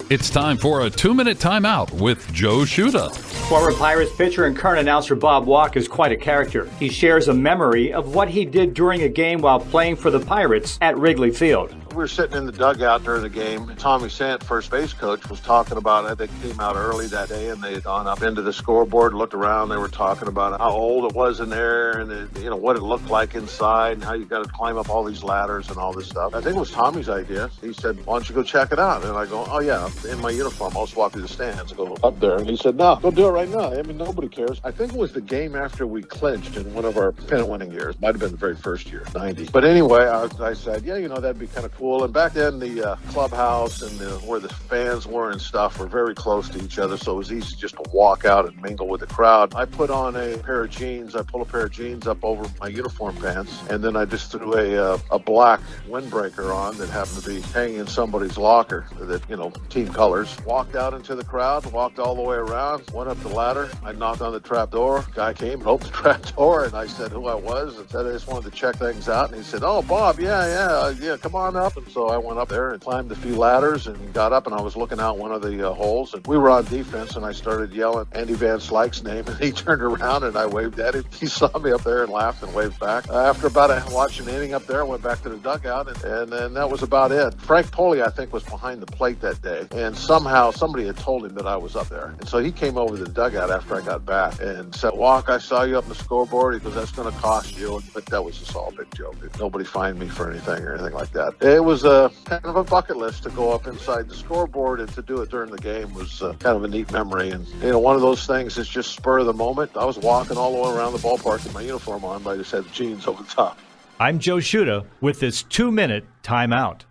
It's time for a 2-minute timeout with Joe Shuda. Former Pirates pitcher and current announcer Bob Walk is quite a character. He shares a memory of what he did during a game while playing for the Pirates at Wrigley Field. We were sitting in the dugout during the game. Tommy Sant, first base coach, was talking about it. They came out early that day and they had gone up into the scoreboard, looked around. They were talking about how old it was in there and what it looked like inside and how you got to climb up all these ladders and all this stuff. I think it was Tommy's idea. He said, "Why don't you go check it out?" And I go, "Oh yeah, in my uniform, I'll just walk through the stands and go up there." And he said, "No, go do it right now. I mean, nobody cares." I think it was the game after we clinched in one of our pennant-winning years. Might have been the very first year, 90. But anyway, I said, yeah, that'd be kind of cool. And back then, the clubhouse and where the fans were and stuff were very close to each other, so it was easy just to walk out and mingle with the crowd. I put on a pair of jeans. I pulled a pair of jeans up over my uniform pants, and then I just threw a black windbreaker on that happened to be hanging in somebody's locker, that, team colors. Walked out into the crowd, walked all the way around, went up the ladder. I knocked on the trap door. Guy came and opened the trap door, and I said who I was and said I just wanted to check things out. And he said, "Oh, Bob, yeah, come on up." And so I went up there and climbed a few ladders and got up, and I was looking out one of the holes, and we were on defense, and I started yelling Andy Van Slyke's name, and he turned around and I waved at him. He saw me up there and laughed and waved back. After about watching an inning up there, I went back to the dugout, and then that was about it. Frank Poli, I think, was behind the plate that day, and somehow somebody had told him that I was up there, and so he came over to the dugout after I got back and said, "Walk, I saw you up in the scoreboard." He goes, "That's going to cost you." But that was just all a big joke. Nobody fined me for anything or anything like that. It was kind of a bucket list to go up inside the scoreboard, and to do it during the game was kind of a neat memory. And one of those things is just spur of the moment. I was walking all the way around the ballpark with my uniform on, but I just had jeans over the top. I'm Joe Shuda with this 2-minute timeout.